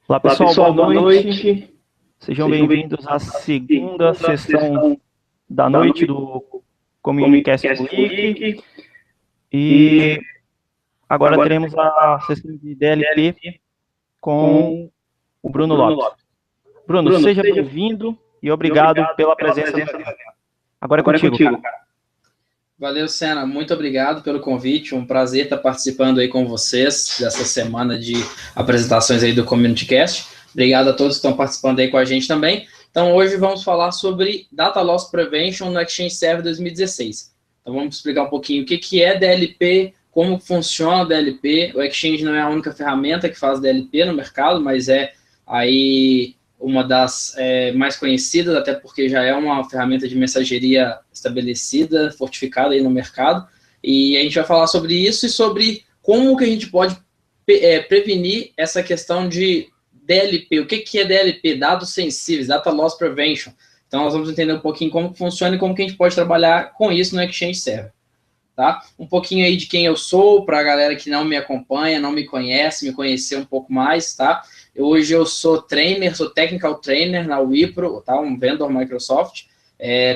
Olá, pessoal, boa noite. Sejam bem-vindos à segunda sessão da noite do Communicast Week. E agora teremos a sessão de DLP com o Bruno Lopes. Bruno, seja bem-vindo e obrigado pela presença no evento. Agora é contigo, cara. Valeu, Senna. Muito obrigado pelo convite. Um prazer estar participando aí com vocês dessa semana de apresentações aí do CommunityCast. Obrigado a todos que estão participando aí com a gente também. Então, hoje vamos falar sobre Data Loss Prevention no Exchange Server 2016. Então, vamos explicar um pouquinho o que é DLP, como funciona o DLP. O Exchange não é a única ferramenta que faz DLP no mercado, mas é aí uma das mais conhecidas, até porque já é uma ferramenta de mensageria estabelecida, fortificada aí no mercado. E a gente vai falar sobre isso e sobre como que a gente pode prevenir essa questão de DLP. O que é DLP? Dados sensíveis, Data Loss Prevention. Então, nós vamos entender um pouquinho como funciona e como que a gente pode trabalhar com isso no Exchange Server. Tá? Um pouquinho aí de quem eu sou, para a galera que não me acompanha, não me conhece, me conhecer um pouco mais, tá? Hoje eu sou trainer, sou technical trainer na Wipro, tá? Um vendor Microsoft.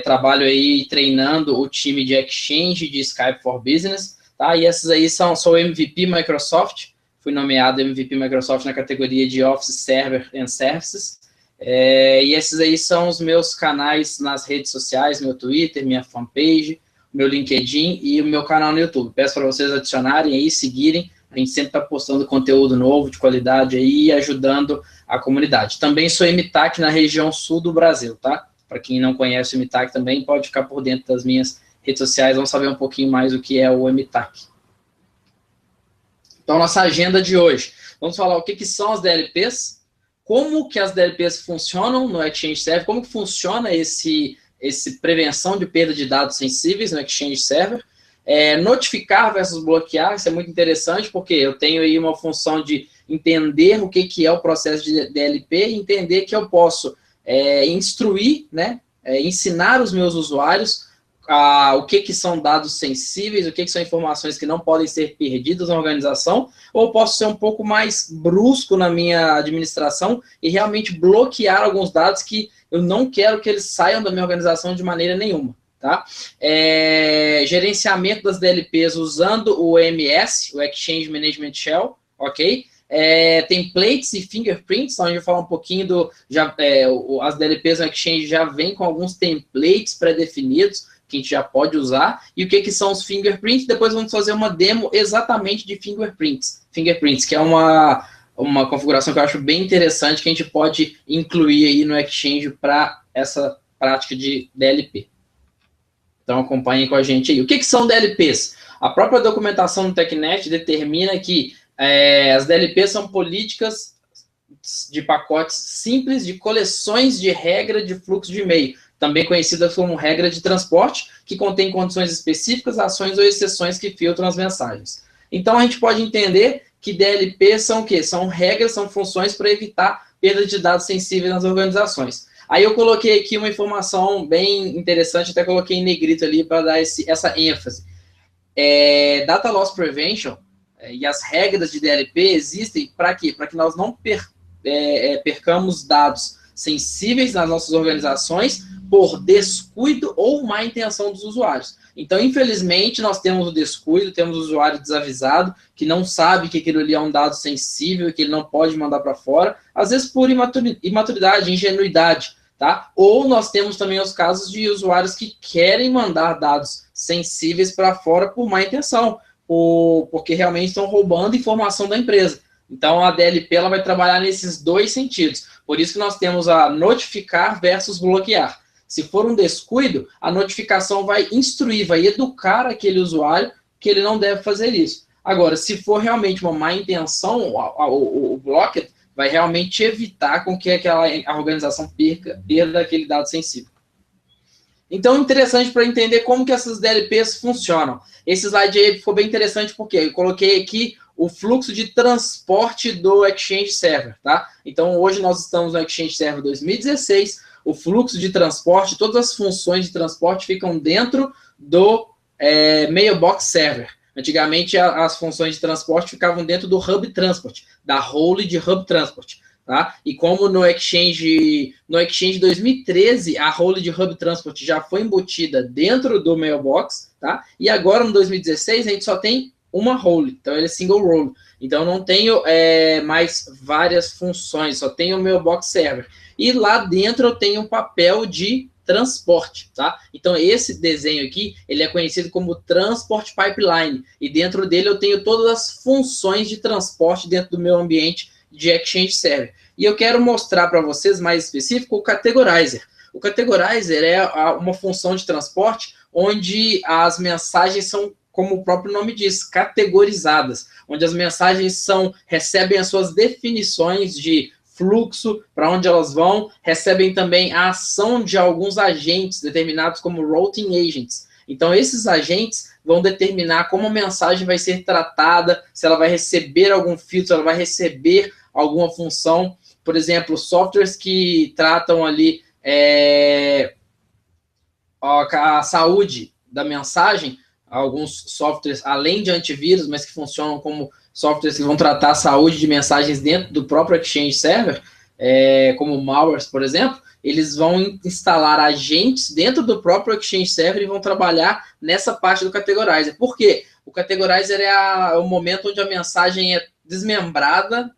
Trabalho aí treinando o time de Exchange de Skype for Business, tá? E essas aí sou MVP Microsoft. Fui nomeado MVP Microsoft na categoria de Office Server and Services. E esses aí são os meus canais nas redes sociais, meu Twitter, minha fanpage, meu LinkedIn e o meu canal no YouTube. Peço para vocês adicionarem aí, seguirem. A gente sempre está postando conteúdo novo, de qualidade aí, ajudando a comunidade. Também sou MTAC na região sul do Brasil, tá? Para quem não conhece o MTAC também, pode ficar por dentro das minhas redes sociais, vamos saber um pouquinho mais o que é o MTAC. Então, nossa agenda de hoje. Vamos falar o que são as DLPs, como que as DLPs funcionam no Exchange Server, como que funciona esse prevenção de perda de dados sensíveis no Exchange Server, notificar versus bloquear, isso é muito interessante, porque eu tenho aí uma função de entender o que é o processo de DLP e entender que eu posso instruir, né, ensinar os meus usuários o que são dados sensíveis, o que são informações que não podem ser perdidas na organização, ou posso ser um pouco mais brusco na minha administração e realmente bloquear alguns dados que eu não quero que eles saiam da minha organização de maneira nenhuma. Tá? Gerenciamento das DLPs usando o EMS, o Exchange Management Shell, ok? Templates e fingerprints, onde eu vou falar um pouquinho as DLPs no Exchange já vêm com alguns templates pré-definidos, que a gente já pode usar, e o que são os fingerprints. Depois vamos fazer uma demo exatamente de fingerprints, que é uma configuração que eu acho bem interessante, que a gente pode incluir aí no Exchange para essa prática de DLP. Então acompanhem com a gente aí. O que são DLPs? A própria documentação do TechNet determina que as DLPs são políticas de pacotes simples de coleções de regra de fluxo de e-mail, também conhecidas como regra de transporte, que contém condições específicas, ações ou exceções que filtram as mensagens. Então, a gente pode entender que DLP são o quê? São regras, são funções para evitar perda de dados sensíveis nas organizações. Aí eu coloquei aqui uma informação bem interessante, até coloquei em negrito ali para dar essa ênfase. Data Loss Prevention e as regras de DLP existem para quê? Para que nós não percamos dados sensíveis nas nossas organizações por descuido ou má intenção dos usuários. Então, infelizmente, nós temos o descuido, temos o usuário desavisado, que não sabe que aquilo ali é um dado sensível e que ele não pode mandar para fora, às vezes por imaturidade, ingenuidade, tá? Ou nós temos também os casos de usuários que querem mandar dados sensíveis para fora por má intenção, porque realmente estão roubando informação da empresa. Então, a DLP ela vai trabalhar nesses dois sentidos. Por isso que nós temos a notificar versus bloquear. Se for um descuido, a notificação vai instruir, vai educar aquele usuário que ele não deve fazer isso. Agora, se for realmente uma má intenção, o blocked vai realmente evitar com que a organização perda aquele dado sensível. Então, interessante para entender como que essas DLPs funcionam. Esse slide aí ficou bem interessante porque eu coloquei aqui o fluxo de transporte do Exchange Server, tá? Então, hoje nós estamos no Exchange Server 2016, o fluxo de transporte, todas as funções de transporte ficam dentro do Mailbox Server. Antigamente, as funções de transporte ficavam dentro do Hub Transport, da role de Hub Transport. tá? E como no Exchange 2013, a role de Hub Transport já foi embutida dentro do Mailbox, tá? E agora, no 2016, a gente só tem uma role, então ele é single role. Então, eu não tenho mais várias funções, só tenho o Mailbox Server. E lá dentro eu tenho um papel de transporte, tá? Então, esse desenho aqui, ele é conhecido como Transport Pipeline. E dentro dele eu tenho todas as funções de transporte dentro do meu ambiente de Exchange Server. E eu quero mostrar para vocês, mais específico, o Categorizer. O Categorizer é uma função de transporte onde as mensagens são, como o próprio nome diz, categorizadas, onde as mensagens recebem as suas definições de fluxo, para onde elas vão, recebem também a ação de alguns agentes determinados como routing agents. Então, esses agentes vão determinar como a mensagem vai ser tratada, se ela vai receber algum filtro, se ela vai receber alguma função. Por exemplo, softwares que tratam ali a saúde da mensagem, alguns softwares, além de antivírus, mas que funcionam como softwares que vão tratar a saúde de mensagens dentro do próprio Exchange Server, como malwares, por exemplo, eles vão instalar agentes dentro do próprio Exchange Server e vão trabalhar nessa parte do Categorizer. Por quê? O Categorizer é o momento onde a mensagem é desmembrada,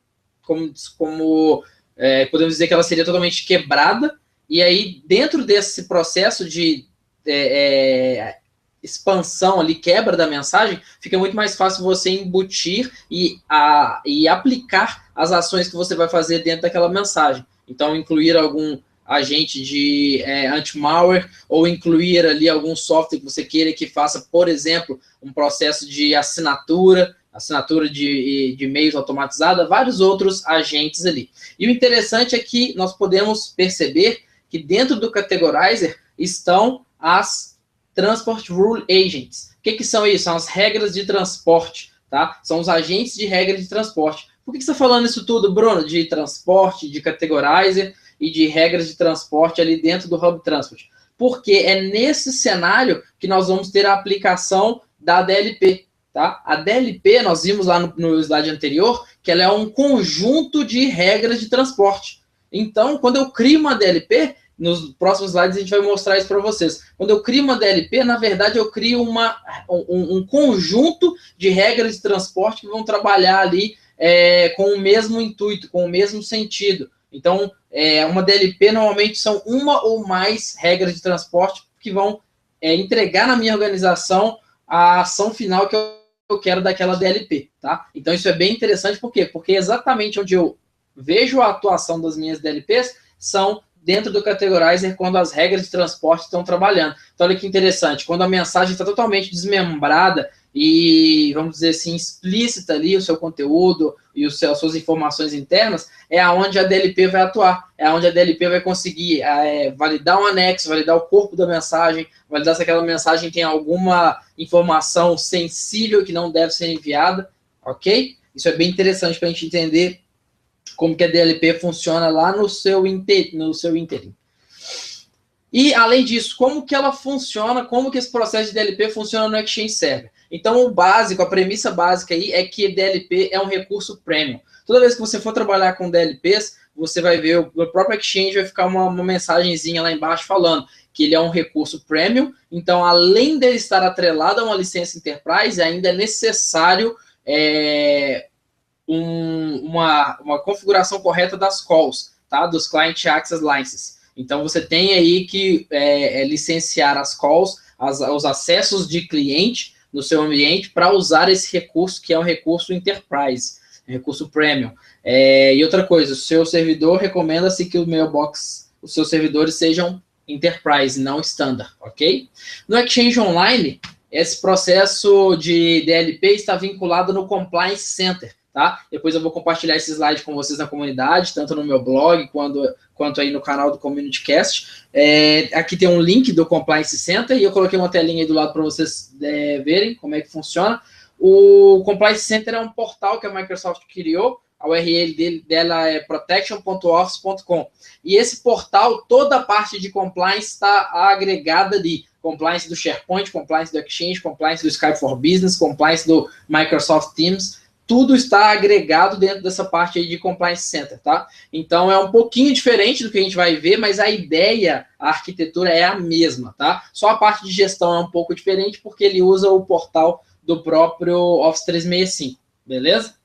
podemos dizer que ela seria totalmente quebrada, e aí dentro desse processo de expansão ali, quebra da mensagem, fica muito mais fácil você embutir e aplicar as ações que você vai fazer dentro daquela mensagem. Então, incluir algum agente de anti-malware ou incluir ali algum software que você queira que faça, por exemplo, um processo de assinatura de e-mails automatizada, vários outros agentes ali. E o interessante é que nós podemos perceber que dentro do Categorizer estão as Transport Rule Agents. O que são isso? São as regras de transporte, tá? São os agentes de regras de transporte. Por que você está falando isso tudo, Bruno? De transporte, de Categorizer e de regras de transporte ali dentro do Hub Transport. Porque é nesse cenário que nós vamos ter a aplicação da DLP, tá? A DLP, nós vimos lá no slide anterior, que ela é um conjunto de regras de transporte. Então, quando eu crio uma DLP, nos próximos slides a gente vai mostrar isso para vocês. Quando eu crio uma DLP, na verdade eu crio um conjunto de regras de transporte que vão trabalhar ali com o mesmo intuito, com o mesmo sentido. Então, uma DLP normalmente são uma ou mais regras de transporte que vão entregar na minha organização a ação final que eu quero daquela DLP, tá? Então, isso é bem interessante, por quê? Porque exatamente onde eu vejo a atuação das minhas DLPs são dentro do Categorizer, quando as regras de transporte estão trabalhando. Então, olha que interessante, quando a mensagem está totalmente desmembrada e, vamos dizer assim, explícita ali o seu conteúdo e as suas informações internas, é aonde a DLP vai atuar, é aonde a DLP vai conseguir validar um anexo, validar o corpo da mensagem, validar se aquela mensagem tem alguma informação sensível que não deve ser enviada, ok? Isso é bem interessante para a gente entender como que a DLP funciona lá no seu interim. E, além disso, como que ela funciona, como que esse processo de DLP funciona no Exchange Server. Então, o básico, a premissa básica aí é que DLP é um recurso premium. Toda vez que você for trabalhar com DLPs, você vai ver, o próprio Exchange vai ficar uma mensagenzinha lá embaixo falando que ele é um recurso premium. Então, além de estar atrelado a uma licença Enterprise, ainda é necessário uma configuração correta das calls, tá? Dos Client Access Licenses. Então, você tem aí que licenciar as calls, os acessos de cliente no seu ambiente para usar esse recurso, que é um recurso Enterprise, recurso Premium. E outra coisa, o seu servidor recomenda-se que o Mailbox, os seus servidores sejam Enterprise, não Standard, ok? No Exchange Online, esse processo de DLP está vinculado no Compliance Center, tá? Depois eu vou compartilhar esse slide com vocês na comunidade, tanto no meu blog quanto aí no canal do CommunityCast. Aqui tem um link do Compliance Center e eu coloquei uma telinha aí do lado para vocês verem como é que funciona. O Compliance Center é um portal que a Microsoft criou, a URL dela é protection.office.com. E esse portal, toda a parte de compliance está agregada ali. Compliance do SharePoint, compliance do Exchange, compliance do Skype for Business, compliance do Microsoft Teams, tudo está agregado dentro dessa parte aí de Compliance Center, tá? Então, é um pouquinho diferente do que a gente vai ver, mas a ideia, a arquitetura é a mesma, tá? Só a parte de gestão é um pouco diferente, porque ele usa o portal do próprio Office 365, beleza?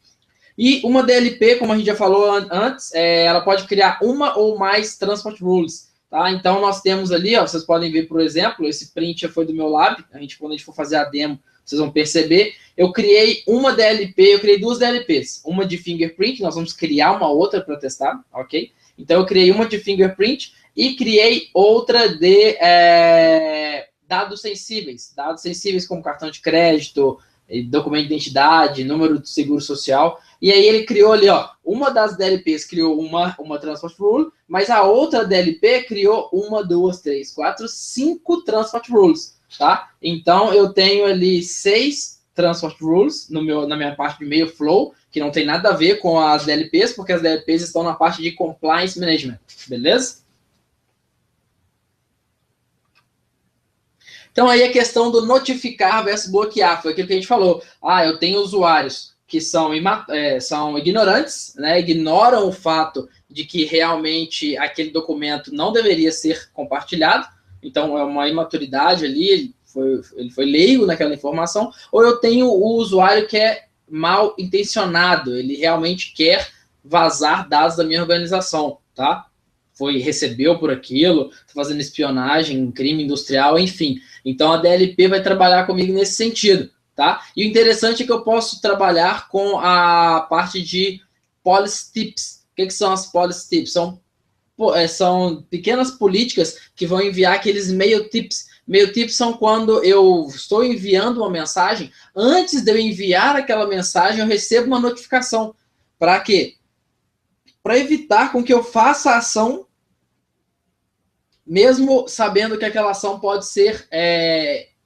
E uma DLP, como a gente já falou antes, ela pode criar uma ou mais Transport Rules, tá? Então, nós temos ali, ó, vocês podem ver, por exemplo, esse print já foi do meu lab, quando a gente for fazer a demo, vocês vão perceber, eu criei uma DLP, eu criei duas DLPs, uma de fingerprint, nós vamos criar uma outra para testar, ok? Então, eu criei uma de fingerprint e criei outra de dados sensíveis como cartão de crédito, documento de identidade, número de seguro social, e aí ele criou ali, ó, uma das DLPs criou uma Transport Rule, mas a outra DLP criou 1, 2, 3, 4, 5 Transport Rules, tá? Então, eu tenho ali 6 Transport Rules na minha parte de meio flow, que não tem nada a ver com as DLPs, porque as DLPs estão na parte de Compliance Management, beleza? Então, aí a questão do notificar versus bloquear, foi aquilo que a gente falou. Eu tenho usuários que são ignorantes, né, ignoram o fato de que realmente aquele documento não deveria ser compartilhado, então é uma imaturidade ali, ele foi leigo naquela informação, ou eu tenho o usuário que é mal intencionado, ele realmente quer vazar dados da minha organização, tá? Recebeu por aquilo, fazendo espionagem, crime industrial, enfim. Então, a DLP vai trabalhar comigo nesse sentido, tá? E o interessante é que eu posso trabalhar com a parte de Policy Tips. O que são as Policy Tips? São pequenas políticas que vão enviar aqueles Mail Tips. Mail Tips são quando eu estou enviando uma mensagem, antes de eu enviar aquela mensagem, eu recebo uma notificação. Para quê? Para evitar com que eu faça a ação mesmo sabendo que aquela ação pode ser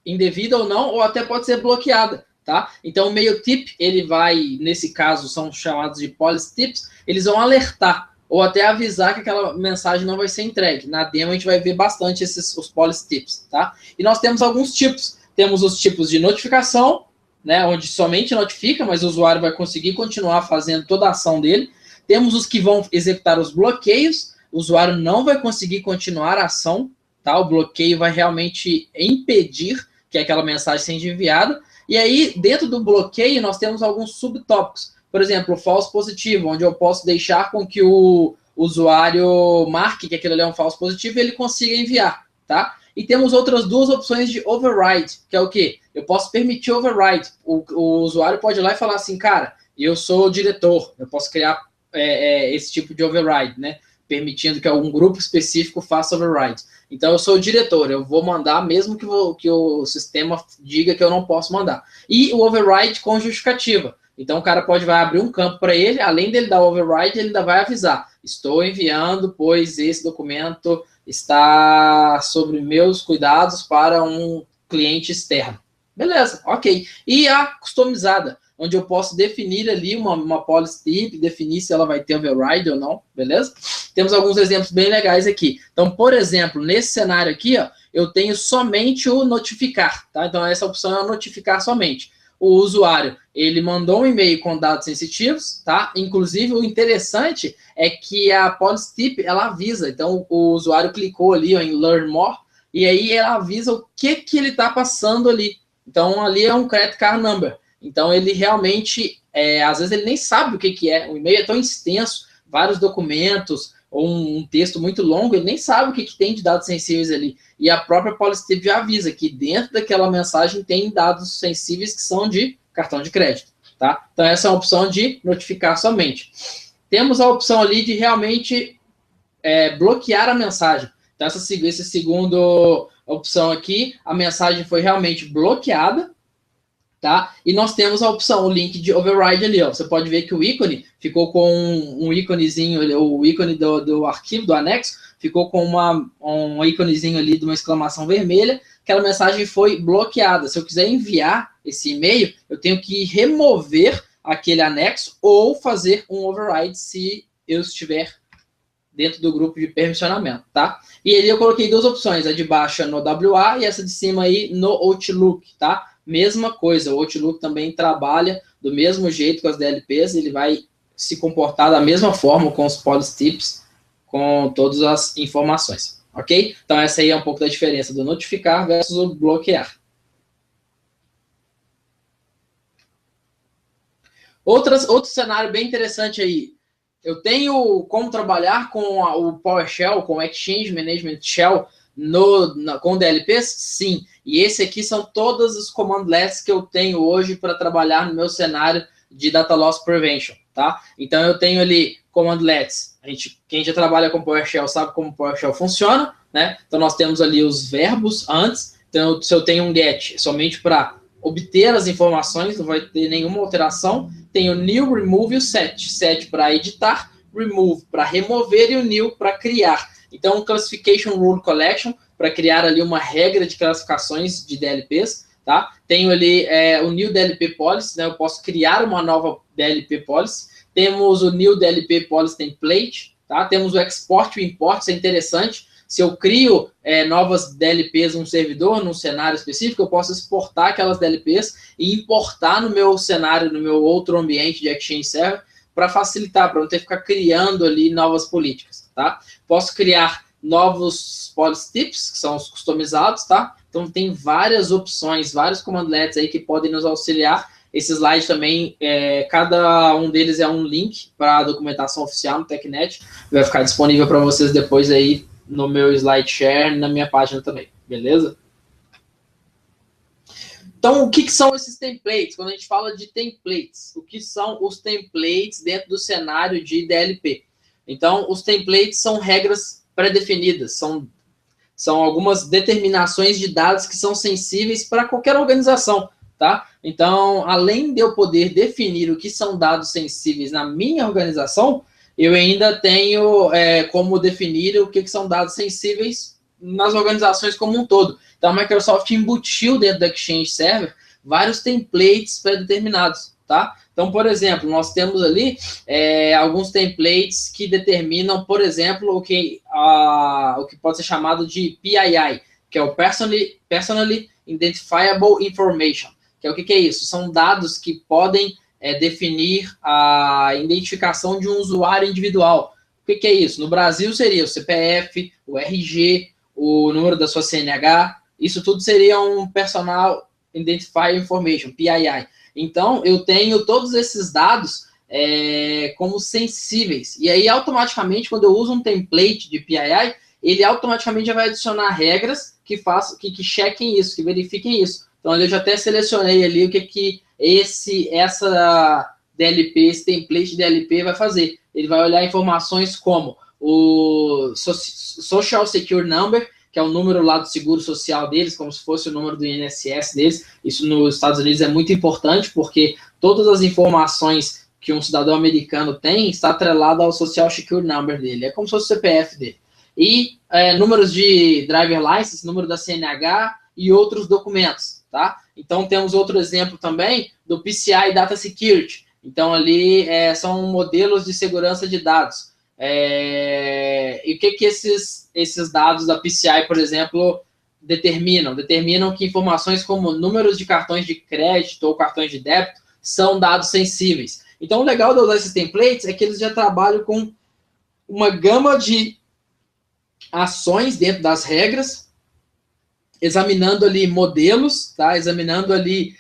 indevida ou não, ou até pode ser bloqueada, tá? Então, o Mail Tip, ele vai, nesse caso, são chamados de Policy Tips, eles vão alertar, ou até avisar que aquela mensagem não vai ser entregue. Na demo, a gente vai ver bastante os Policy Tips, tá? E nós temos alguns tipos. Temos os tipos de notificação, né, onde somente notifica, mas o usuário vai conseguir continuar fazendo toda a ação dele. Temos os que vão executar os bloqueios, o usuário não vai conseguir continuar a ação, tá? O bloqueio vai realmente impedir que aquela mensagem seja enviada. E aí, dentro do bloqueio, nós temos alguns subtópicos. Por exemplo, o falso positivo, onde eu posso deixar com que o usuário marque que aquilo ali é um falso positivo e ele consiga enviar, tá? E temos outras duas opções de override, que é o quê? Eu posso permitir override. O usuário pode ir lá e falar assim, cara, eu sou o diretor, eu posso criar esse tipo de override, né? Permitindo que algum grupo específico faça override. Então, eu sou o diretor, eu vou mandar mesmo que o sistema diga que eu não posso mandar. E o override com justificativa. Então, o cara vai abrir um campo para ele, além dele dar o override, ele ainda vai avisar. Estou enviando, pois esse documento está sobre meus cuidados para um cliente externo. Beleza, ok. E a customizada, onde eu posso definir ali uma policy tip, definir se ela vai ter override ou não, beleza? Temos alguns exemplos bem legais aqui. Então, por exemplo, nesse cenário aqui, ó, eu tenho somente o notificar, tá? Então, essa opção é notificar somente. O usuário, ele mandou um e-mail com dados sensitivos, tá? Inclusive, o interessante é que a policy tip, ela avisa. Então, o usuário clicou ali ó, em Learn More, e aí ela avisa o que ele está passando ali. Então, ali é um credit card number. Então, ele realmente, às vezes, ele nem sabe o que é. O e-mail é tão extenso, vários documentos, ou um texto muito longo, ele nem sabe o que tem de dados sensíveis ali. E a própria Policy Tip já avisa que dentro daquela mensagem tem dados sensíveis que são de cartão de crédito, tá? Então, essa é uma opção de notificar somente. Temos a opção ali de realmente bloquear a mensagem. Então, essa segunda opção aqui, a mensagem foi realmente bloqueada, tá? E nós temos a opção, o link de override ali, ó. Você pode ver que o ícone ficou com um íconezinho, o ícone do arquivo, do anexo, ficou com um íconezinho ali de uma exclamação vermelha, aquela mensagem foi bloqueada. Se eu quiser enviar esse e-mail, eu tenho que remover aquele anexo ou fazer um override se eu estiver dentro do grupo de permissionamento, tá? E ali eu coloquei duas opções, a de baixo é no WA e essa de cima aí no Outlook, tá? Mesma coisa, o Outlook também trabalha do mesmo jeito com as DLPs, ele vai se comportar da mesma forma com os policy types, com todas as informações, ok? Então, essa aí é um pouco da diferença do notificar versus o bloquear. Outro cenário bem interessante aí. Eu tenho como trabalhar com o PowerShell, com o Exchange Management Shell com DLPs? Sim. E esse aqui são todos os commandlets que eu tenho hoje para trabalhar no meu cenário de Data Loss Prevention, tá? Então, eu tenho ali commandlets. Quem já trabalha com PowerShell sabe como o PowerShell funciona, né? Então, nós temos ali os verbos antes. Então, se eu tenho um get somente para obter as informações, não vai ter nenhuma alteração. Tem o new, remove e o set. Set para editar, remove para remover e o new para criar. Então, Classification Rule Collection, para criar ali uma regra de classificações de DLPs, tá? Tenho ali o New DLP Policy, né? Eu posso criar uma nova DLP Policy. Temos o New DLP Policy Template, tá? Temos o Export e o Import, isso é interessante. Se eu crio novas DLPs num servidor, num cenário específico, eu posso exportar aquelas DLPs e importar no meu cenário, no meu outro ambiente de Exchange Server, para facilitar, para não ter que ficar criando ali novas políticas, tá? Posso criar novos policy types, que são os customizados, tá? Então, tem várias opções, vários commandlets aí que podem nos auxiliar. Esse slide também, cada um deles é um link para a documentação oficial no TechNet. Vai ficar disponível para vocês depois aí no meu SlideShare, na minha página também, beleza? Então, o que são esses templates? Quando a gente fala de templates, o que são os templates dentro do cenário de DLP? Então, os templates são regras pré-definidas, são algumas determinações de dados que são sensíveis para qualquer organização, tá? Então, além de eu poder definir o que são dados sensíveis na minha organização, eu ainda tenho como definir o que são dados sensíveis nas organizações como um todo. Então, a Microsoft embutiu dentro do Exchange Server vários templates pré-determinados, tá? Então, por exemplo, nós temos ali alguns templates que determinam, por exemplo, o que pode ser chamado de PII, que é o Personally Identifiable Information. Que é o que é isso? São dados que podem definir a identificação de um usuário individual. O que é isso? No Brasil seria o CPF, o RG, o número da sua CNH, isso tudo seria um Personal Identifier Information, PII. Então, eu tenho todos esses dados como sensíveis. E aí, automaticamente, quando eu uso um template de PII, ele automaticamente já vai adicionar regras que chequem isso, que verifiquem isso. Então, eu já até selecionei ali o que essa DLP, esse template de DLP vai fazer. Ele vai olhar informações como o Social Secure Number, que é o número lá do seguro social deles, como se fosse o número do INSS deles. Isso nos Estados Unidos é muito importante, porque todas as informações que um cidadão americano tem está atrelado ao Social Secure Number dele. É como se fosse o CPF dele. E números de driver license, número da CNH e outros documentos, tá? Então, temos outro exemplo também do PCI Data Security. Então, ali são modelos de segurança de dados. E o que esses dados da PCI, por exemplo, determinam? Determinam que informações como números de cartões de crédito ou cartões de débito são dados sensíveis. Então, o legal de usar esses templates é que eles já trabalham com uma gama de ações dentro das regras, examinando ali modelos, tá? Examinando ali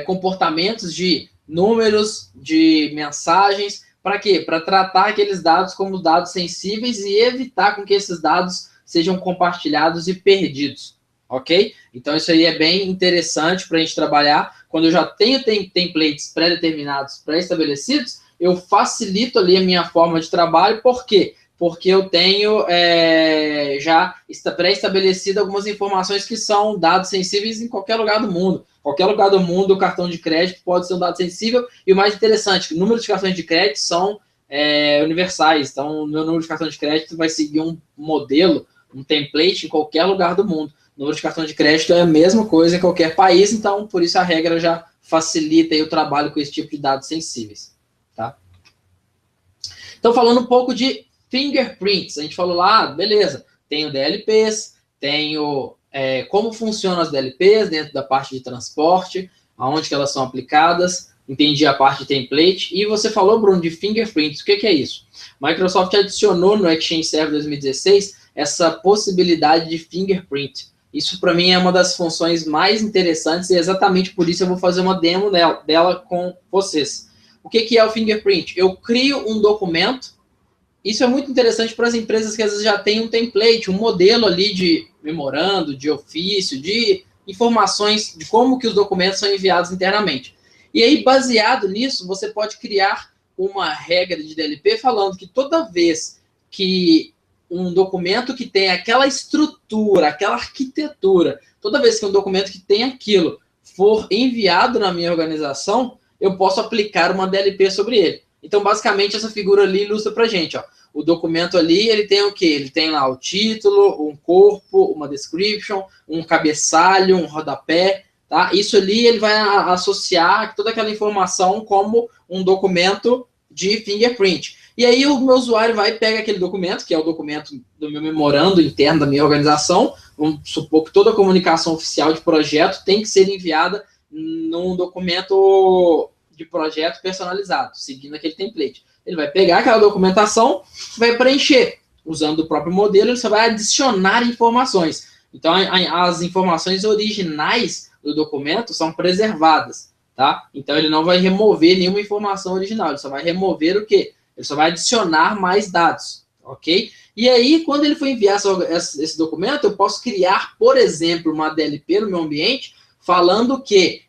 comportamentos de números, de mensagens. Para quê? Para tratar aqueles dados como dados sensíveis e evitar com que esses dados sejam compartilhados e perdidos, ok? Então, isso aí é bem interessante para a gente trabalhar. Quando eu já tenho templates pré-determinados, pré-estabelecidos, eu facilito ali a minha forma de trabalho. Por quê? Porque eu tenho já pré-estabelecido algumas informações que são dados sensíveis em qualquer lugar do mundo. Qualquer lugar do mundo, o cartão de crédito pode ser um dado sensível. E o mais interessante, o número de cartões de crédito são universais. Então, o meu número de cartão de crédito vai seguir um modelo, um template em qualquer lugar do mundo. O número de cartão de crédito é a mesma coisa em qualquer país. Então, por isso a regra já facilita aí o trabalho com esse tipo de dados sensíveis. Tá? Então, falando um pouco de fingerprints, a gente falou lá, beleza, tenho DLPs, tenho como funcionam as DLPs dentro da parte de transporte, aonde que elas são aplicadas, entendi a parte de template. E você falou, Bruno, de fingerprints. O que é isso? Microsoft adicionou no Exchange Server 2016 essa possibilidade de fingerprint. Isso, para mim, é uma das funções mais interessantes e exatamente por isso eu vou fazer uma demo dela com vocês. O que é o fingerprint? Eu crio um documento. Isso é muito interessante para as empresas que às vezes já têm um template, um modelo ali de memorando, de ofício, de informações de como que os documentos são enviados internamente. E aí, baseado nisso, você pode criar uma regra de DLP falando que toda vez que um documento que tem aquela estrutura, aquela arquitetura, toda vez que um documento que tem aquilo for enviado na minha organização, eu posso aplicar uma DLP sobre ele. Então, basicamente, essa figura ali ilustra para a gente, ó. O documento ali, ele tem o quê? Ele tem lá o título, um corpo, uma description, um cabeçalho, um rodapé, tá? Isso ali, ele vai associar toda aquela informação como um documento de fingerprint. E aí, o meu usuário vai pegar aquele documento, que é o documento do meu memorando interno da minha organização. Vamos supor que toda a comunicação oficial de projeto tem que ser enviada num documento de projeto personalizado, seguindo aquele template. Ele vai pegar aquela documentação, vai preencher. Usando o próprio modelo, ele só vai adicionar informações. Então, as informações originais do documento são preservadas, tá? Então, ele não vai remover nenhuma informação original. Ele só vai remover o quê? Ele só vai adicionar mais dados, ok? E aí, quando ele for enviar esse documento, eu posso criar, por exemplo, uma DLP no meu ambiente, falando que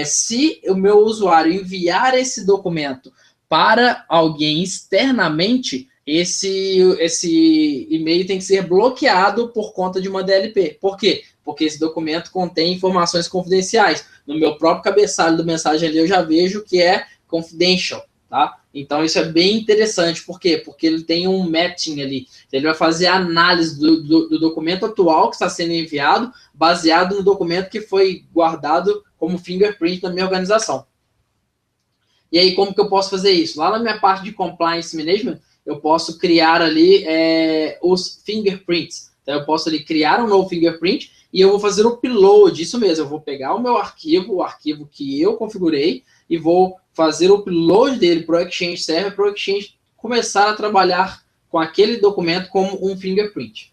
se o meu usuário enviar esse documento para alguém externamente, esse e-mail tem que ser bloqueado por conta de uma DLP. Por quê? Porque esse documento contém informações confidenciais. No meu próprio cabeçalho do mensagem ali, eu já vejo que é confidential, tá? Então, isso é bem interessante. Por quê? Porque ele tem um matching ali. Ele vai fazer a análise do documento atual que está sendo enviado, baseado no documento que foi guardado como fingerprint na minha organização. E aí, como que eu posso fazer isso? Lá na minha parte de Compliance Management, eu posso criar ali os fingerprints. Então, eu posso ali criar um novo fingerprint e eu vou fazer o upload, isso mesmo. Eu vou pegar o meu arquivo, o arquivo que eu configurei, e vou fazer o upload dele para o Exchange Server, para o Exchange começar a trabalhar com aquele documento como um fingerprint.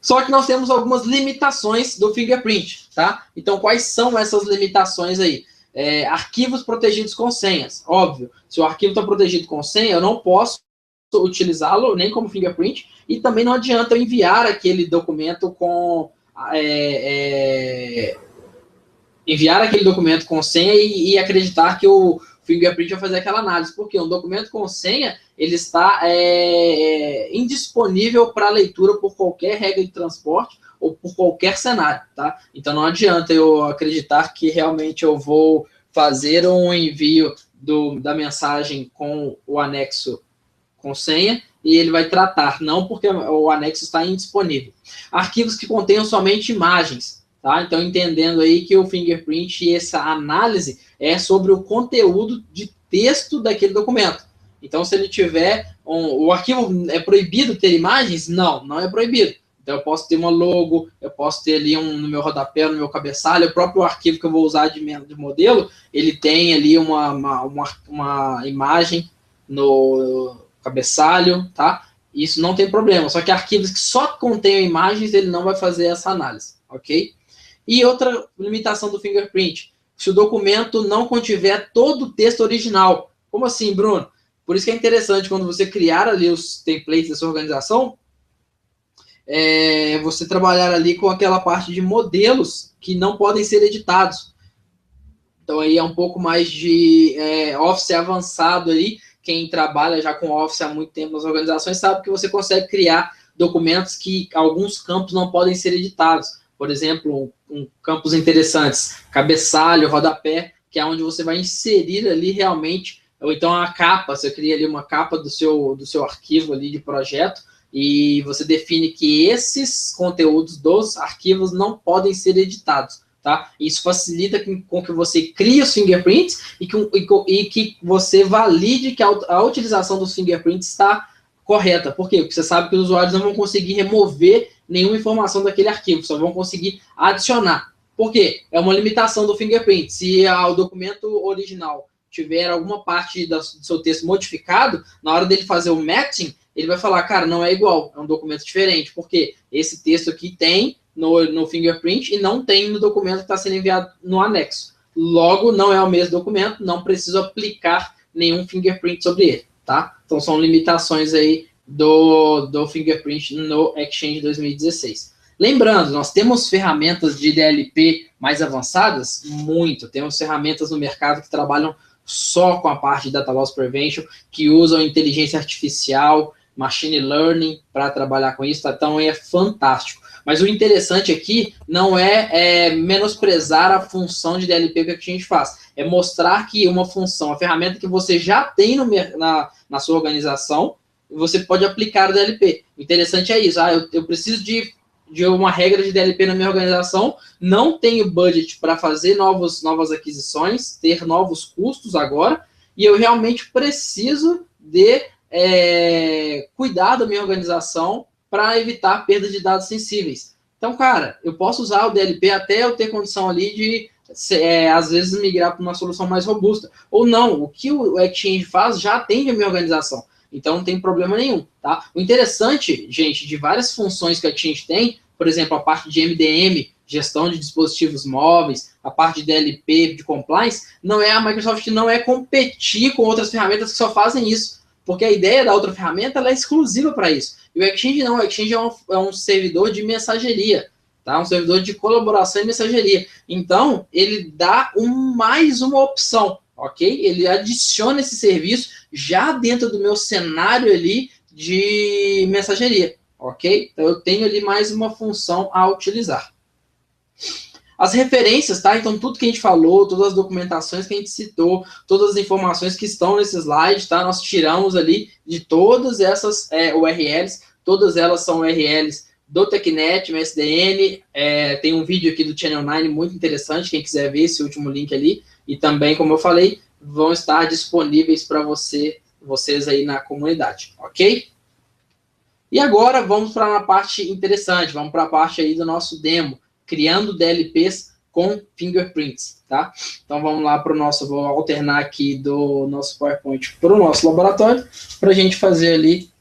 Só que nós temos algumas limitações do fingerprint, tá? Então, quais são essas limitações aí? Arquivos protegidos com senhas. Óbvio, se o arquivo está protegido com senha, eu não posso utilizá-lo nem como fingerprint, e também não adianta eu enviar aquele documento com senha e acreditar que o fingerprint vai fazer aquela análise, porque um documento com senha, ele está indisponível para leitura por qualquer regra de transporte ou por qualquer cenário, tá? Então não adianta eu acreditar que realmente eu vou fazer um envio da mensagem com o anexo com senha e ele vai tratar, não, porque o anexo está indisponível. Arquivos que contenham somente imagens, tá? Então, entendendo aí que o fingerprint e essa análise é sobre o conteúdo de texto daquele documento. Então, se ele tiver... o arquivo é proibido ter imagens? Não, não é proibido. Então, eu posso ter uma logo, eu posso ter ali no meu rodapé, no meu cabeçalho, o próprio arquivo que eu vou usar de modelo, ele tem ali uma imagem no cabeçalho, tá? Isso não tem problema. Só que arquivos que só contenham imagens, ele não vai fazer essa análise, ok? E outra limitação do fingerprint, se o documento não contiver todo o texto original. Como assim, Bruno? Por isso que é interessante, quando você criar ali os templates da sua organização, você trabalhar ali com aquela parte de modelos que não podem ser editados. Então, aí é um pouco mais de Office avançado aí. Quem trabalha já com Office há muito tempo nas organizações sabe que você consegue criar documentos que alguns campos não podem ser editados. Por exemplo, campos interessantes, cabeçalho, rodapé, que é onde você vai inserir ali realmente, ou então a capa, você cria ali uma capa do seu arquivo ali de projeto, e você define que esses conteúdos dos arquivos não podem ser editados, tá? Isso facilita com que você crie os fingerprints e que você valide que a utilização dos fingerprints está correta. Por quê? Porque você sabe que os usuários não vão conseguir remover nenhuma informação daquele arquivo, só vão conseguir adicionar, Por quê? É uma limitação do fingerprint. Se o documento original tiver alguma parte do seu texto modificado, na hora dele fazer o matching, ele vai falar, cara, não é igual, é um documento diferente, porque esse texto aqui tem no fingerprint e não tem no documento que está sendo enviado no anexo. Logo, não é o mesmo documento, não preciso aplicar nenhum fingerprint sobre ele, tá? Então, são limitações aí do fingerprint no Exchange 2016. Lembrando, nós temos ferramentas de DLP mais avançadas? Muito. Temos ferramentas no mercado que trabalham só com a parte de Data Loss Prevention, que usam inteligência artificial, machine learning para trabalhar com isso, tá? Então é fantástico. Mas o interessante aqui não é menosprezar a função de DLP que a gente faz, é mostrar que uma função, a ferramenta que você já tem na sua organização, você pode aplicar o DLP. O interessante é isso, eu preciso de uma regra de DLP na minha organização, não tenho budget para fazer novas aquisições, ter novos custos agora, e eu realmente preciso de cuidar da minha organização para evitar perda de dados sensíveis. Então, cara, eu posso usar o DLP até eu ter condição ali de, às vezes, migrar para uma solução mais robusta. Ou não, o que o Exchange faz já atende a minha organização. Então, não tem problema nenhum, tá? O interessante, gente, de várias funções que a Exchange tem, por exemplo, a parte de MDM, gestão de dispositivos móveis, a parte de DLP, de compliance, a Microsoft não é competir com outras ferramentas que só fazem isso, porque a ideia da outra ferramenta ela é exclusiva para isso. E o Exchange não, o Exchange é um servidor de mensageria, tá? Um servidor de colaboração e mensageria. Então, ele dá mais uma opção, ok? Ele adiciona esse serviço já dentro do meu cenário ali de mensageria, ok? Então, eu tenho ali mais uma função a utilizar. As referências, tá? Então, tudo que a gente falou, todas as documentações que a gente citou, todas as informações que estão nesse slide, tá? Nós tiramos ali de todas essas URLs, todas elas são URLs do TechNet, MSDN, tem um vídeo aqui do Channel 9 muito interessante, quem quiser ver esse último link ali, e também, como eu falei, vão estar disponíveis para vocês aí na comunidade, ok? E agora vamos para uma parte interessante, vamos para a parte aí do nosso demo, criando DLPs com fingerprints, tá? Então vamos lá para o nosso, vou alternar aqui do nosso PowerPoint para o nosso laboratório, para a gente fazer ali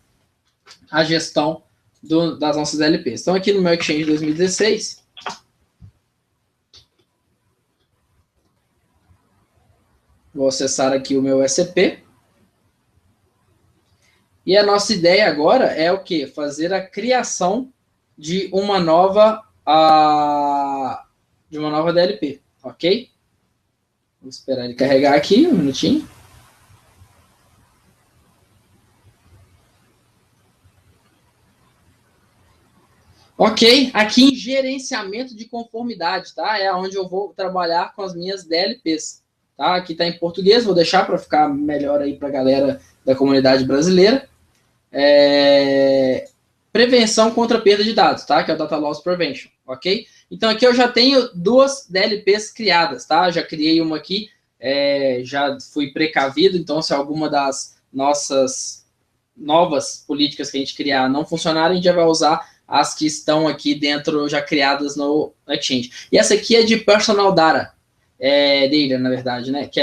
a gestão das nossas DLPs. Então aqui no meu Exchange 2016, vou acessar aqui o meu SCP, e a nossa ideia agora é o quê? Fazer a criação de uma nova DLP, ok? Vou esperar ele carregar aqui, um minutinho. Ok, aqui em gerenciamento de conformidade, tá? É onde eu vou trabalhar com as minhas DLPs, tá? Aqui tá em português, vou deixar para ficar melhor aí para a galera da comunidade brasileira. Prevenção contra perda de dados, tá? Que é o Data Loss Prevention, ok? Então, aqui eu já tenho duas DLPs criadas, tá? Já criei uma aqui, já fui precavido, então se alguma das nossas novas políticas que a gente criar não funcionarem, a gente já vai usar as que estão aqui dentro, já criadas no Exchange. E essa aqui é de Personal Data, data, na verdade, né? Que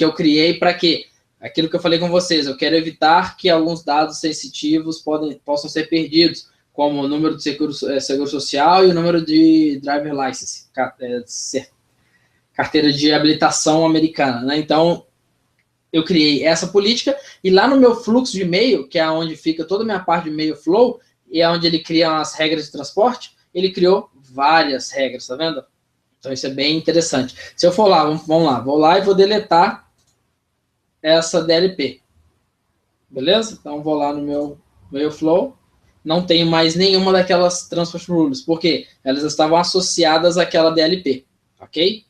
eu criei para quê? Aquilo que eu falei com vocês, eu quero evitar que alguns dados sensitivos possam ser perdidos, como o número de seguro social e o número de driver license, carteira de habilitação americana, né? Então, eu criei essa política, e lá no meu fluxo de e-mail, que é onde fica toda a minha parte de e-mail flow, e é onde ele cria as regras de transporte, ele criou várias regras, tá vendo? Então, isso é bem interessante. Se eu for lá, vamos lá, vou lá e vou deletar essa DLP. Beleza? Então, vou lá no meu flow. Não tenho mais nenhuma daquelas transport rules, porque elas estavam associadas àquela DLP. Ok?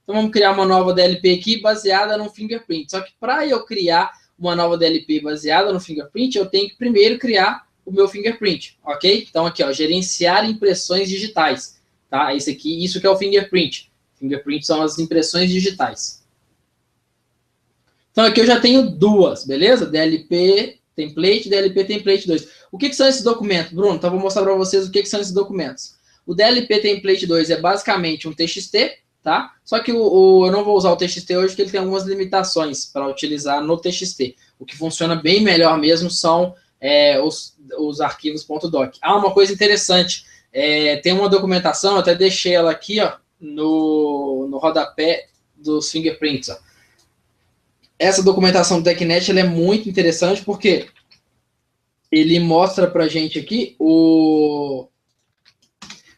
Então, vamos criar uma nova DLP aqui baseada no fingerprint. Só que para eu criar uma nova DLP baseada no fingerprint, eu tenho que primeiro criar o meu fingerprint. Ok? Então, aqui, ó, gerenciar impressões digitais. Tá? Isso que é o fingerprint. Fingerprint são as impressões digitais. Então, aqui eu já tenho duas, beleza? DLP template, DLP template 2. O que são esses documentos, Bruno? Então, eu vou mostrar para vocês o que são esses documentos. O DLP Template 2 é basicamente um TXT, tá? Só que eu não vou usar o TXT hoje porque ele tem algumas limitações para utilizar no TXT. O que funciona bem melhor mesmo são os arquivos .doc. Uma coisa interessante, tem uma documentação, eu até deixei ela aqui, ó, no rodapé dos fingerprints, ó. Essa documentação do TechNet ela é muito interessante porque ele mostra para a gente aqui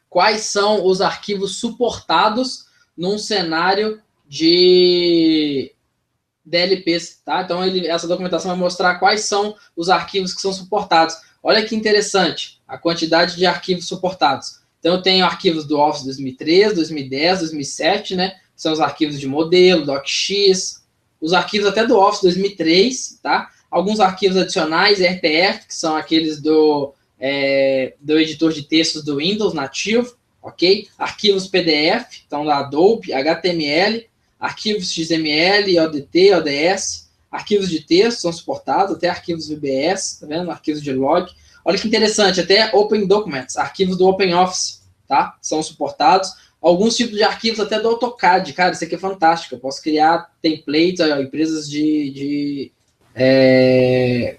quais são os arquivos suportados num cenário de DLPs, tá? Então, essa documentação vai mostrar quais são os arquivos que são suportados. Olha que interessante a quantidade de arquivos suportados. Então, eu tenho arquivos do Office 2003, 2010, 2007, né? São os arquivos de modelo, DocX, os arquivos até do Office 2003, tá? Alguns arquivos adicionais, RTF, que são aqueles do editor de textos do Windows nativo, ok? Arquivos PDF, então da Adobe, HTML, arquivos XML, ODT, ODS, arquivos de texto são suportados, até arquivos VBS, tá vendo? Arquivos de log. Olha que interessante, até Open Documents, arquivos do OpenOffice, tá? São suportados. Alguns tipos de arquivos até do AutoCAD, cara, isso aqui é fantástico. Eu posso criar templates, empresas de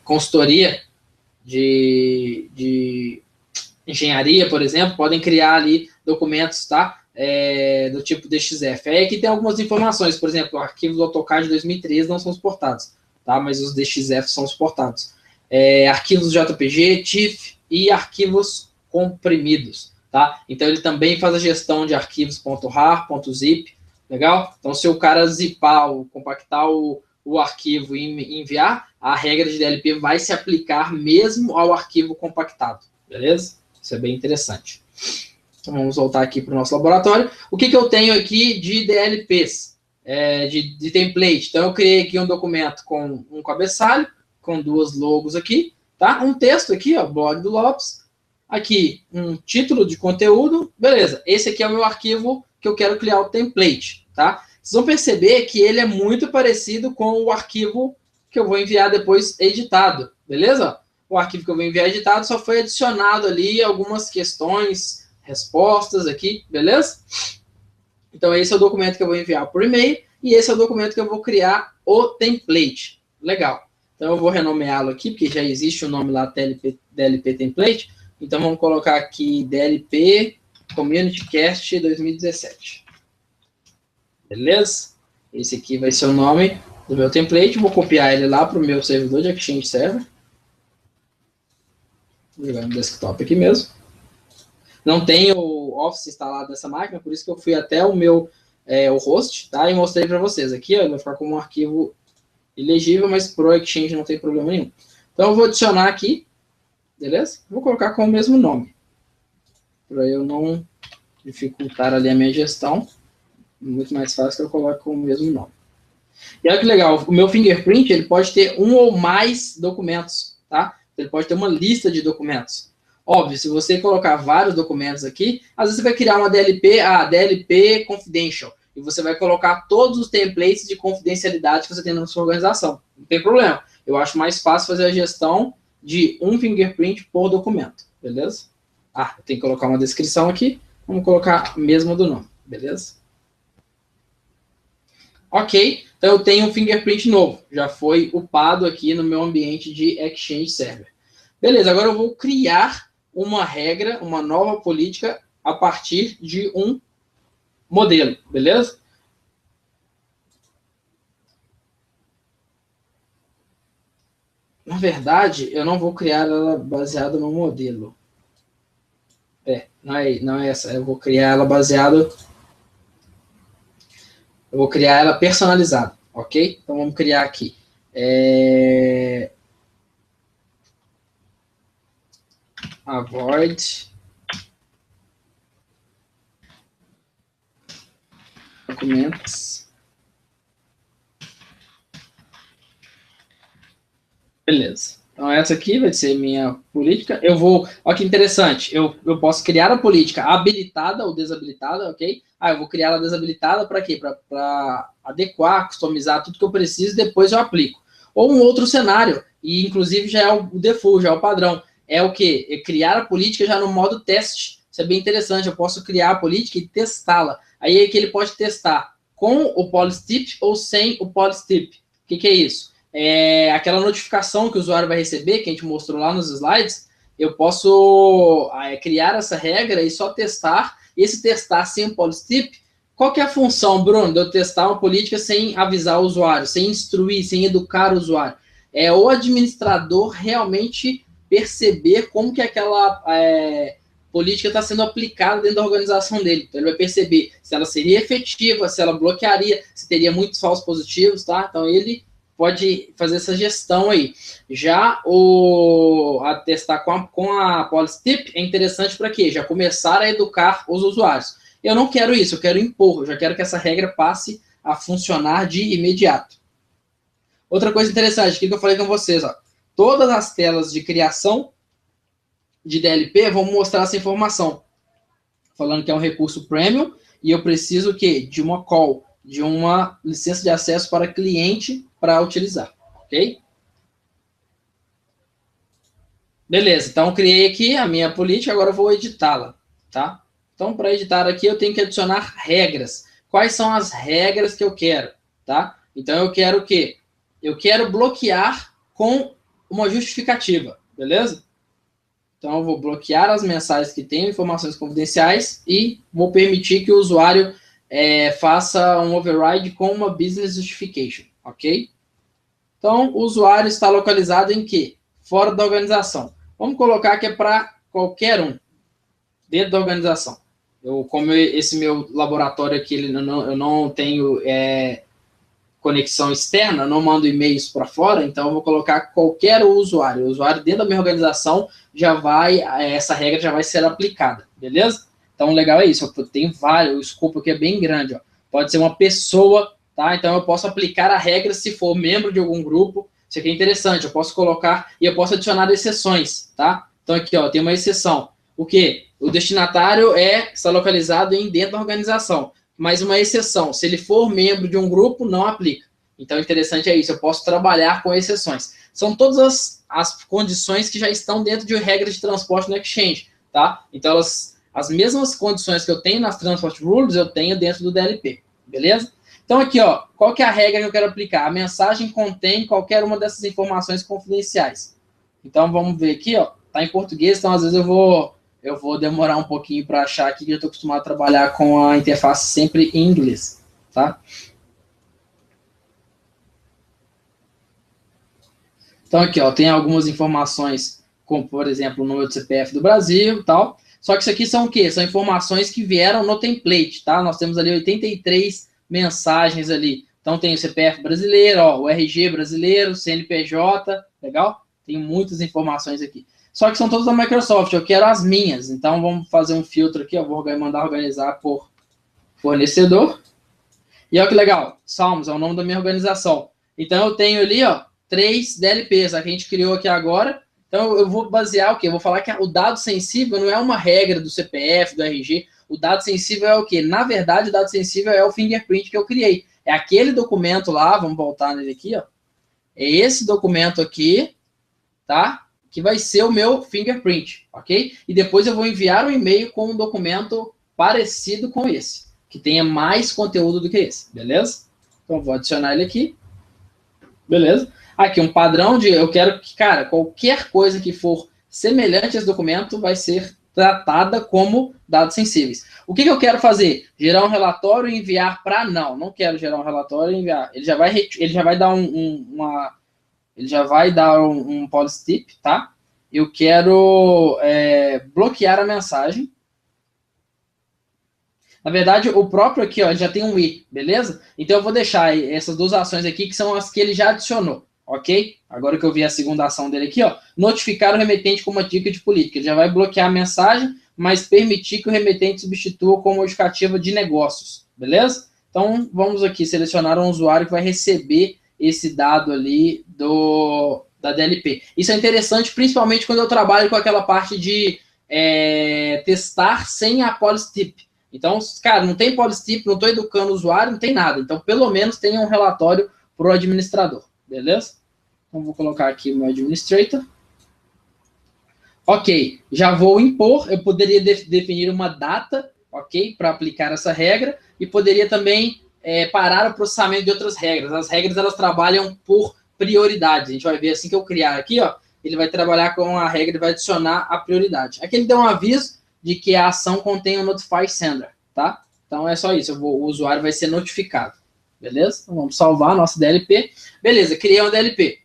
consultoria, de engenharia, por exemplo, podem criar ali documentos, tá? Do tipo DXF. Aí aqui tem algumas informações, por exemplo, arquivos do AutoCAD de 2013 não são suportados, tá? Mas os DXF são suportados. Arquivos JPG, TIFF e arquivos comprimidos, tá? Então ele também faz a gestão de arquivos .rar, .zip, legal? Então se o cara zipar, compactar o arquivo e enviar, a regra de DLP vai se aplicar mesmo ao arquivo compactado, beleza? Isso é bem interessante. Então vamos voltar aqui para o nosso laboratório. O que eu tenho aqui de DLPs, de template? Então eu criei aqui um documento com um cabeçalho, com duas logos aqui, tá? Um texto aqui, ó, blog do Lopes. Aqui, um título de conteúdo, beleza. Esse aqui é o meu arquivo que eu quero criar o template, tá? Vocês vão perceber que ele é muito parecido com o arquivo que eu vou enviar depois editado, beleza? O arquivo que eu vou enviar editado só foi adicionado ali algumas questões, respostas aqui, beleza? Então, esse é o documento que eu vou enviar por e-mail e esse é o documento que eu vou criar o template. Legal. Então, eu vou renomeá-lo aqui, porque já existe o nome lá, DLP Template. Então, vamos colocar aqui DLP CommunityCast 2017. Beleza? Esse aqui vai ser o nome do meu template. Vou copiar ele lá para o meu servidor de Exchange Server. Vou jogar no desktop aqui mesmo. Não tem o Office instalado nessa máquina, por isso que eu fui até o meu o host, tá? E mostrei para vocês. Aqui, ó, ele vai ficar como um arquivo ilegível, mas pro Exchange não tem problema nenhum. Então, eu vou adicionar aqui, beleza? Vou colocar com o mesmo nome, para eu não dificultar ali a minha gestão. Muito mais fácil que eu coloque com o mesmo nome. E olha que legal, o meu fingerprint, ele pode ter um ou mais documentos, tá? Ele pode ter uma lista de documentos. Óbvio, se você colocar vários documentos aqui, às vezes você vai criar uma DLP Confidential, e você vai colocar todos os templates de confidencialidade que você tem na sua organização. Não tem problema. Eu acho mais fácil fazer a gestão de um fingerprint por documento, beleza? Eu tenho que colocar uma descrição aqui, vamos colocar mesmo do nome, beleza? Ok, então eu tenho um fingerprint novo, já foi upado aqui no meu ambiente de Exchange Server. Beleza, agora eu vou criar uma regra, uma nova política a partir de um modelo, beleza? Na verdade, eu não vou criar ela baseada no modelo. Não é essa, eu vou criar ela baseada... Eu vou criar ela personalizada, ok? Então, vamos criar aqui. Avoid documentos. Beleza. Então, essa aqui vai ser minha política. Olha que interessante. Eu posso criar a política habilitada ou desabilitada, ok? Eu vou criar ela desabilitada para quê? Para adequar, customizar tudo que eu preciso, depois eu aplico. Ou um outro cenário, e inclusive já é o default, já é o padrão. É o quê? É criar a política já no modo teste. Isso é bem interessante, eu posso criar a política e testá-la. Aí é que ele pode testar com o policy tip ou sem o policy tip. O que é isso? É aquela notificação que o usuário vai receber, que a gente mostrou lá nos slides, eu posso criar essa regra e só testar. E esse testar sem o policy tip, qual que é a função, Bruno, de eu testar uma política sem avisar o usuário, sem instruir, sem educar o usuário? É o administrador realmente perceber como que aquela política está sendo aplicada dentro da organização dele. Então, ele vai perceber se ela seria efetiva, se ela bloquearia, se teria muitos falsos positivos, tá? Então, ele pode fazer essa gestão aí. Já a testar com a policy tip é interessante para quê? Já começar a educar os usuários. Eu não quero isso, eu quero impor, eu já quero que essa regra passe a funcionar de imediato. Outra coisa interessante, que eu falei com vocês, ó, todas as telas de criação de DLP vão mostrar essa informação, falando que é um recurso premium e eu preciso de uma call, de uma licença de acesso para cliente para utilizar, ok? Beleza, então criei aqui a minha política, agora eu vou editá-la, tá? Então, para editar aqui, eu tenho que adicionar regras. Quais são as regras que eu quero, tá? Então, eu quero o quê? Eu quero bloquear com uma justificativa, beleza? Então, eu vou bloquear as mensagens que têm informações confidenciais e vou permitir que o usuário faça um override com uma business justification, ok? Então, o usuário está localizado em quê? Fora da organização. Vamos colocar que é para qualquer um dentro da organização. Como esse meu laboratório aqui, eu não tenho conexão externa, não mando e-mails para fora, então eu vou colocar qualquer usuário. O usuário dentro da minha organização essa regra já vai ser aplicada, beleza? Então, o legal é isso, eu tenho vários, o escopo aqui é bem grande, ó. Pode ser uma pessoa, tá? Então, eu posso aplicar a regra se for membro de algum grupo. Isso aqui é interessante, eu posso colocar e eu posso adicionar exceções, tá? Então, aqui, ó, tem uma exceção. O quê? O destinatário está localizado dentro da organização, mas uma exceção, se ele for membro de um grupo, não aplica. Então, o interessante é isso, eu posso trabalhar com exceções. São todas as condições que já estão dentro de regras de transporte no Exchange, tá? Então, as mesmas condições que eu tenho nas Transport Rules, eu tenho dentro do DLP, beleza? Então, aqui, ó, qual que é a regra que eu quero aplicar? A mensagem contém qualquer uma dessas informações confidenciais. Então, vamos ver aqui, ó, tá em português, então às vezes eu vou demorar um pouquinho para achar aqui, que eu estou acostumado a trabalhar com a interface sempre em inglês, tá? Então, aqui, ó, tem algumas informações, como, por exemplo, o número do CPF do Brasil e tal. Só que isso aqui são o quê? São informações que vieram no template, tá? Nós temos ali 83 mensagens ali. Então, tem o CPF brasileiro, ó, o RG brasileiro, CNPJ, legal? Tem muitas informações aqui. Só que são todas da Microsoft, eu quero as minhas. Então, vamos fazer um filtro aqui, eu vou mandar organizar por fornecedor. E olha que legal, Salmos é o nome da minha organização. Então, eu tenho ali, ó, 3 DLPs, a que a gente criou aqui agora. Então, eu vou basear o quê? Eu vou falar que o dado sensível não é uma regra do CPF, do RG. O dado sensível é o quê? Na verdade, o dado sensível é o fingerprint que eu criei. É aquele documento lá, vamos voltar nele aqui, ó. É esse documento aqui, tá? Que vai ser o meu fingerprint, ok? E depois eu vou enviar um e-mail com um documento parecido com esse, que tenha mais conteúdo do que esse, beleza? Então, eu vou adicionar ele aqui. Beleza? Aqui, um padrão eu quero que, cara, qualquer coisa que for semelhante a esse documento vai ser tratada como dados sensíveis. O que eu quero fazer? Gerar um relatório e enviar para... Não quero gerar um relatório e enviar. Ele já vai dar um policy tip, tá? Eu quero bloquear a mensagem. Na verdade, o próprio aqui, ó, já tem um i, beleza? Então, eu vou deixar essas duas ações aqui, que são as que ele já adicionou, ok? Agora que eu vi a segunda ação dele aqui, ó, notificar o remetente com uma dica de política. Ele já vai bloquear a mensagem, mas permitir que o remetente substitua com modificativa de negócios, beleza? Então, vamos aqui selecionar um usuário que vai receber esse dado ali da DLP. Isso é interessante, principalmente quando eu trabalho com aquela parte de testar sem a policy tip. Então, cara, não tem policy tip, não estou educando o usuário, não tem nada. Então, pelo menos tenha um relatório para o administrador, beleza? Então, vou colocar aqui o meu administrator. Ok, já vou impor, eu poderia definir uma data, ok, para aplicar essa regra, e poderia também parar o processamento de outras regras. As regras, elas trabalham por prioridade. A gente vai ver assim que eu criar aqui, ó, ele vai trabalhar com a regra e vai adicionar a prioridade. Aqui ele deu um aviso de que a ação contém o notify sender, tá? Então é só isso, o usuário vai ser notificado, beleza? Então vamos salvar a nossa DLP. Beleza, criei uma DLP,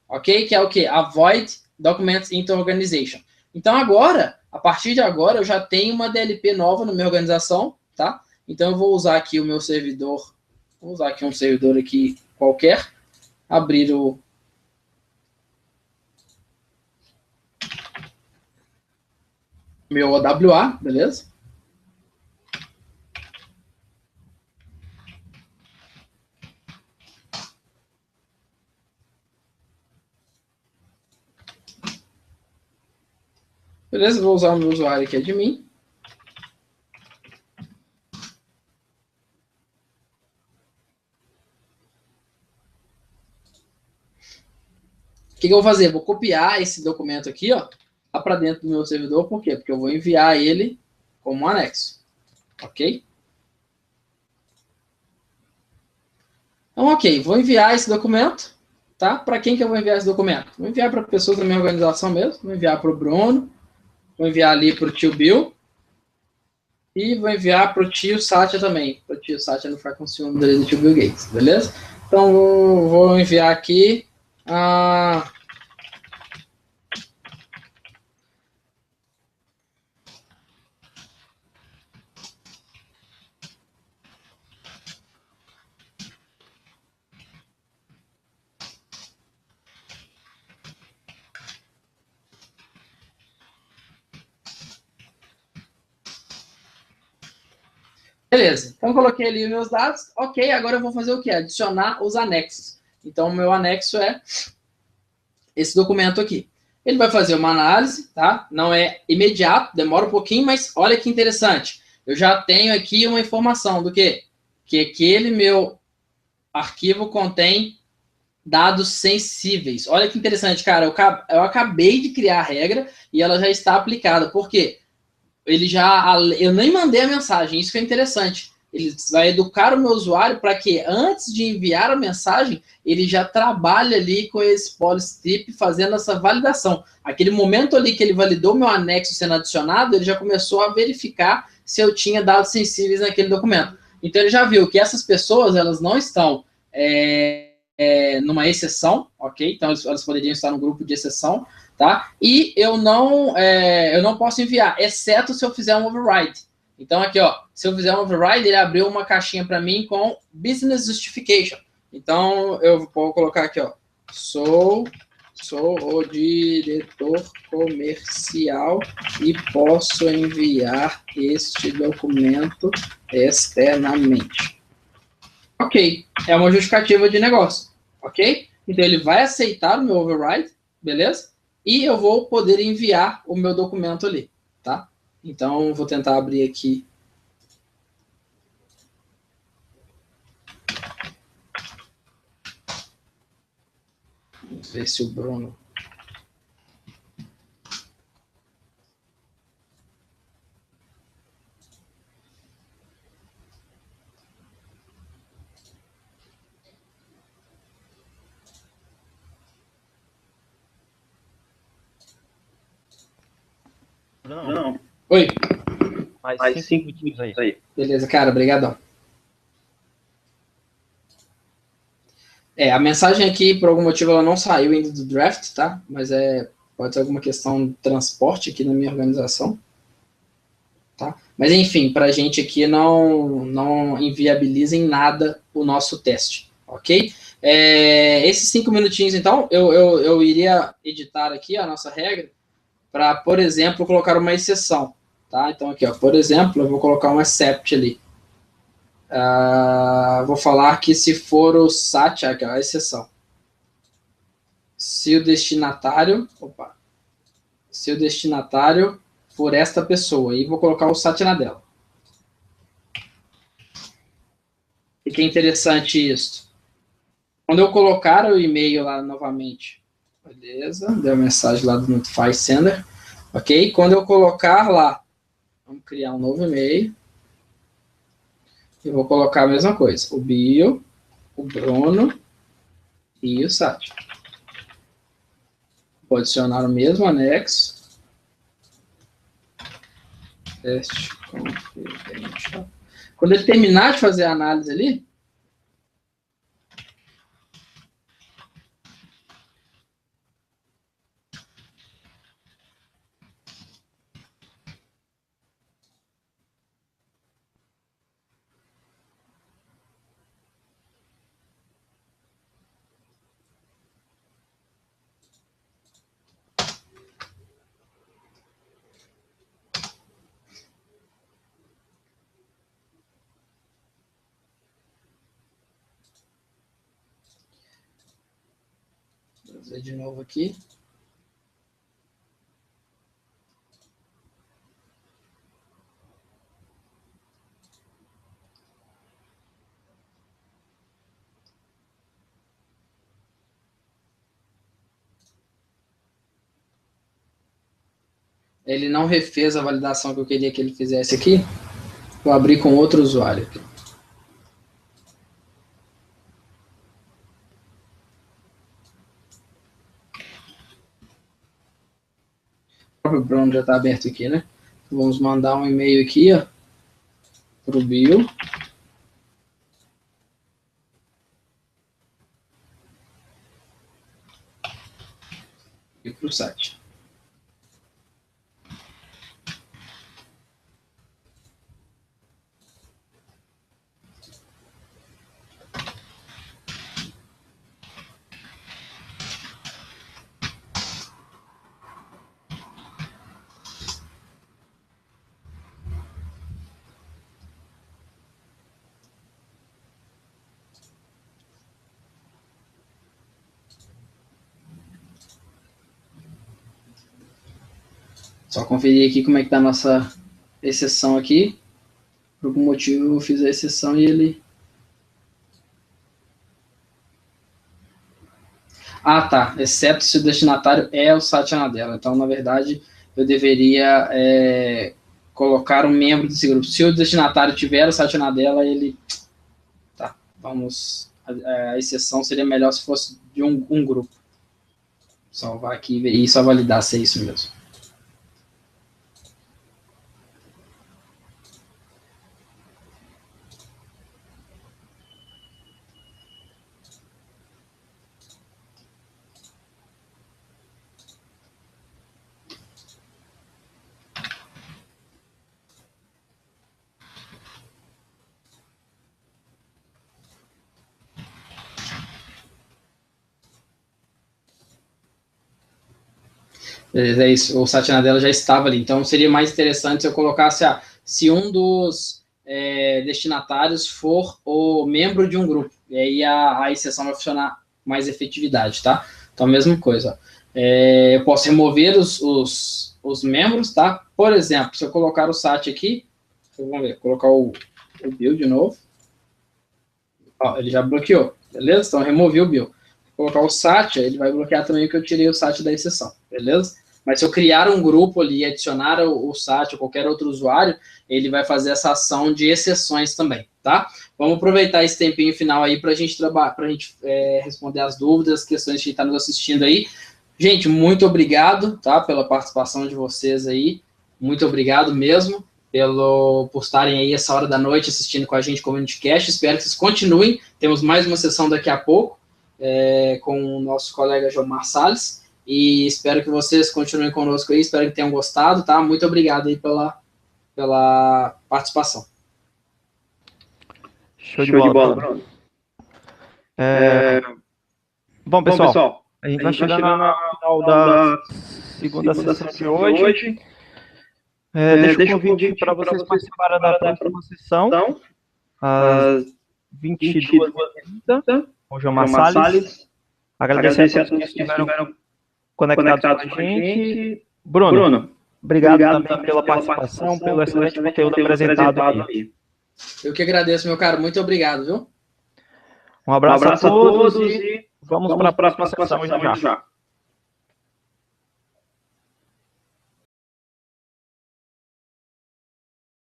ok? Que é o quê? Avoid Documents into Organization. Então agora, a partir de agora, eu já tenho uma DLP nova na minha organização, tá? Então eu vou usar aqui o meu servidor, vou usar aqui um servidor aqui qualquer, abrir o meu OWA, beleza? Beleza, vou usar o meu usuário aqui admin. O que eu vou fazer? Vou copiar esse documento aqui, ó, lá para dentro do meu servidor. Por quê? Porque eu vou enviar ele como um anexo. Ok? Então, ok. Vou enviar esse documento. Tá? Para quem que eu vou enviar esse documento? Vou enviar para pessoas da minha organização mesmo. Vou enviar para o Bruno. Vou enviar ali para o tio Bill. E vou enviar para o tio Satya também. Para o tio Satya não ficar com ciúme do tio Bill Gates. Beleza? Então, vou enviar aqui a... Beleza, então coloquei ali os meus dados. Ok, agora eu vou fazer o quê? Adicionar os anexos. Então, o meu anexo é esse documento aqui. Ele vai fazer uma análise, tá? Não é imediato, demora um pouquinho, mas olha que interessante. Eu já tenho aqui uma informação do quê? Que aquele meu arquivo contém dados sensíveis. Olha que interessante, cara. Eu acabei de criar a regra e ela já está aplicada. Por quê? Eu nem mandei a mensagem, isso que é interessante. Ele vai educar o meu usuário para que, antes de enviar a mensagem, ele já trabalhe ali com esse policy fazendo essa validação. Aquele momento ali que ele validou meu anexo sendo adicionado, ele já começou a verificar se eu tinha dados sensíveis naquele documento. Então, ele já viu que essas pessoas, elas não estão numa exceção, ok? Então, elas poderiam estar no grupo de exceção, tá? E eu não posso enviar, exceto se eu fizer um override. Então, aqui, ó, se eu fizer um override, ele abriu uma caixinha para mim com business justification. Então, eu vou colocar aqui, ó, sou o diretor comercial e posso enviar este documento externamente. Ok, é uma justificativa de negócio, ok? Então, ele vai aceitar o meu override, beleza? E eu vou poder enviar o meu documento ali, tá? Então, vou tentar abrir aqui. Vamos ver se o Bruno... Não. Oi. Mais 5 minutinhos aí. Beleza, cara, obrigadão. A mensagem aqui, por algum motivo, ela não saiu ainda do draft, tá? Mas pode ser alguma questão de transporte aqui na minha organização. Tá? Mas, enfim, para a gente aqui não inviabiliza em nada o nosso teste, ok? Esses 5 minutinhos, então, eu iria editar aqui a nossa regra para, por exemplo, colocar uma exceção, tá? Então, aqui, ó, por exemplo, eu vou colocar um except ali. Vou falar que se for o Satya, que é a exceção. Se o destinatário for esta pessoa, e vou colocar o Satya na dela. E que é interessante isso. Quando eu colocar o e-mail lá novamente, beleza, deu a mensagem lá do Notify Sender. ok? Quando eu colocar lá, vamos criar um novo e-mail, eu vou colocar a mesma coisa, o Bill, o Bruno e o Sátio. Vou adicionar o mesmo anexo. Teste confidential. Quando ele terminar de fazer a análise ali, vou fazer de novo aqui. Ele não refez a validação que eu queria que ele fizesse aqui. Vou abrir com outro usuário aqui. O próprio Bruno já está aberto aqui, né? Vamos mandar um e-mail aqui, ó, para o Bill. E para o site. Só conferir aqui como é que está a nossa exceção aqui. Por algum motivo eu fiz a exceção e ele... Ah, tá. Exceto se o destinatário é o Satya Nadella. Então, na verdade, eu deveria colocar um membro desse grupo. Se o destinatário tiver o Satya Nadella, ele... Tá, vamos... A exceção seria melhor se fosse de um grupo. Salvar aqui e só validar se é isso mesmo. Beleza, é isso. O Satya Nadella já estava ali. Então, seria mais interessante se eu colocasse, se um dos destinatários for o membro de um grupo. E aí a exceção vai funcionar mais efetividade, tá? Então, a mesma coisa. Eu posso remover os membros, tá? Por exemplo, se eu colocar o Satya aqui, vamos ver, colocar o Bill de novo. Ó, ele já bloqueou, beleza? Então, eu removi o Bill. Colocar o Satya, ele vai bloquear também que eu tirei o Satya da exceção, beleza? Mas se eu criar um grupo ali e adicionar o Satya ou qualquer outro usuário, ele vai fazer essa ação de exceções também, tá? Vamos aproveitar esse tempinho final aí para a gente responder as dúvidas, as questões que está nos assistindo aí. Gente, muito obrigado, tá? Pela participação de vocês aí. Muito obrigado mesmo por estarem aí essa hora da noite assistindo com a gente Community Cast. Espero que vocês continuem. Temos mais uma sessão daqui a pouco. Com o nosso colega Jomar Salles, e espero que vocês continuem conosco aí, espero que tenham gostado, tá? Muito obrigado aí pela participação. Show de bola, Bruno. Bom, pessoal, a gente vai chegando no final da segunda sessão de hoje. Deixa o convite para vocês participarem da próxima sessão, às 22h30. Com o Jomar Salles. Agradecer a todos que estiveram conectados com a gente. Bruno, obrigado também pela participação, pelo excelente conteúdo apresentado aí. Eu que agradeço, meu caro. Muito obrigado, viu? Um abraço a todos e vamos para a próxima sessão já.